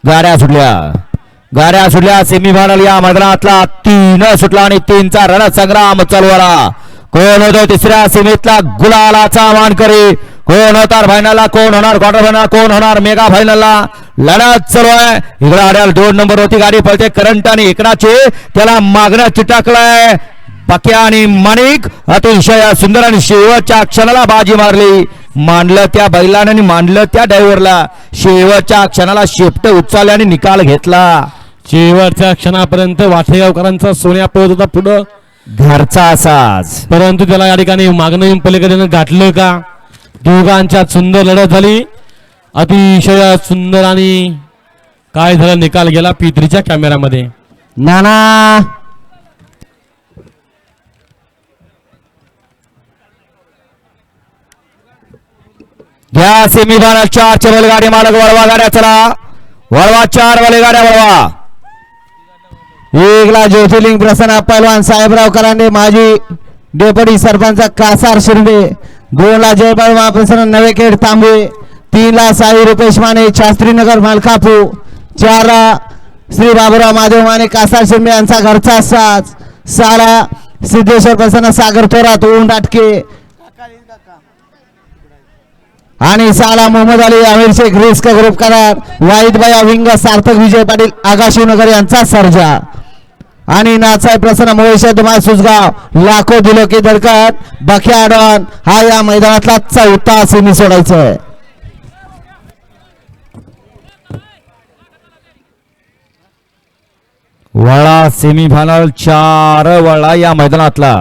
गाड्या सुटल्या सेमीफायनल या मैदानातला 3 सुटला आणि 3चा रणसंग्राम चालू झाला. कोण होतो तिसऱ्या सेमीतला गुलालाचा मानकरी, कोण होणार फायनलला, कोण होणार क्वार्टर फायनल, कोण होणार मेगा फायनलला, लढत चालू आहे. इकडे आड्याला 2 नंबर होती गाडी पळते करंट आणि एकनाचे त्याला मागणं चिटाकलाय. पक्या आणि माणिक अतिशय सुंदर आणि शेवटच्या क्षणाला बाजी मारली. मांडलं त्या बैलाने आणि मांडलं त्या ड्रायव्हरला. शेवटच्या क्षणाला शेपट उचलल्याने निकाल घेतला. शेवटच्या क्षणापर्यंत वाटेगावकरांचा सोन्या पळत होता पुढं घरचा असाच, परंतु त्याला या ठिकाणी मागणं येऊन पलीकडे गाठलं का. दोघांच्यात सुंदर लढत झाली, अतिशय सुंदर. आणि काय झालं निकाल गेला P3च्या कॅमेरामध्ये. नाना घ्या सेमीफायनल 4 बैलगाडी मालक वळवा गाड्या, चला वळवा 4 बैलगाड्या वळवा. एकला ज्योतिर्लिंग प्रसन्न पहलवान साहेबराव करांडे, माजी डेप्युटी सरपंच कासार शिंदे. 2ला जयपाल महाप्रसन्न नवेखेड तांबे. 3ला साई रुपेश माने शास्त्रीनगर मलकापूर. 4ला श्री बाबूराव महादेव माने कासार शिंदे यांचा घरचा साज. 6ला सिद्धेश्वर प्रसन्न सागर थोरात ऊन अटके आणि 6ला मोहम्मद अली आमिर शेख रिस्क ग्रुप करार. वाईदबाया विंग सार्थक विजय पाटील आगाशिवनगर यांचा सर्जा. आणि नाचाय प्रसन्न मोहिशा धुमाळ सुसगाव. लाखो दिलो की दरकत बख्या डॉन हा या मैदानातला 4था सेमी सोडायचा आहे. वळा सेमीफायनल 4 वळा या मैदानातला.